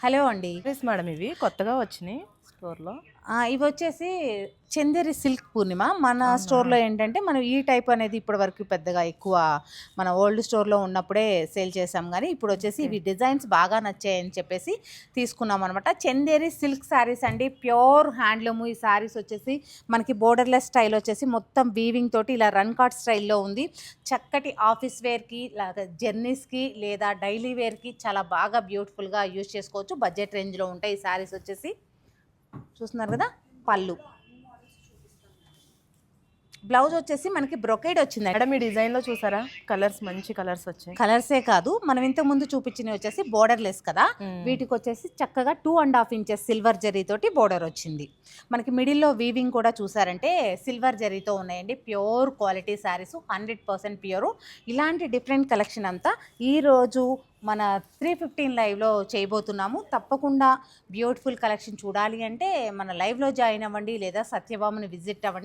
Hello అండి. Madam ఇవి కొత్తగా వచ్చినాయి స్టోర్‌లో. ఇవొచ్చేసి చందేరి సిల్క్ పూర్ణిమ. మన అవునా? స్టోర్‌లో ఏంటంటే, మనం ఈ టైప్ అనేది ఇప్పటివరకు పెద్దగా ఎక్కువ మన ఓల్డ్ స్టోర్‌లో ఉన్నప్పుడే సేల్ చేసాం గానీ, ఇప్పుడొచ్చేసి ఓకే. ఇవి డిజైన్స్ బాగా నచ్చాయని చెప్పేసి తీసుకున్నామనమాట. చందేరి సిల్క్ శారీస్ అండి. Pure handloom. ఈ శారీస్ వచ్చేసి మనకి బోర్డర్‌లెస్ స్టైల్ వచ్చేసి మొత్తం వీవింగ్ తోటి ఇలా రన్ కార్డ్ స్టైల్‌లో ఉంది. చక్కటి ఆఫీస్ వేర్‌కి, లాగా జర్నీస్‌కి లేదా డైలీ వేర్‌కి చాలా బాగా బ్యూటిఫుల్‌గా యూజ్ చేసుకోవచ్చు. బడ్జెట్ రేంజ్‌లో ఉంటాయి ఈ శారీస్ వచ్చేసి. చూస్తున్నారు కదా! పళ్ళు. బ్లౌజ్ వచ్చేసి మనకి బ్రొకేడ్ వచ్చిందండి. మేడం ఈ డిజైన్‌లో చూసారా? కలర్స్ మంచి కలర్స్ వచ్చాయి. కలర్సే కాదు, మనం ఇంతకు ముందు చూపించినవి వచ్చేసి బోర్డర్‌లెస్ కదా! హ్మ్. వీటికొచ్చేసి చక్కగా 2 ½ ఇంచెస్ సిల్వర్ జరీతోటి బోర్డర్ వచ్చింది. మనకి మిడిల్‌లో వీవింగ్ కూడా చూసారంటే సిల్వర్ జరీతో ఉన్నాయండి. Pure quality saris 100% pure. ఇలాంటి డిఫరెంట్ కలెక్షన్ అంతా ఈరోజు మన 315 లైవ్‌లో చేయబోతున్నాము. తప్పకుండా బ్యూటిఫుల్ కలెక్షన్ చూడాలి అంటే మన లైవ్‌లో జాయిన్ అవ్వండి లేదా సత్యభామని విజిట్ అవ్వండి.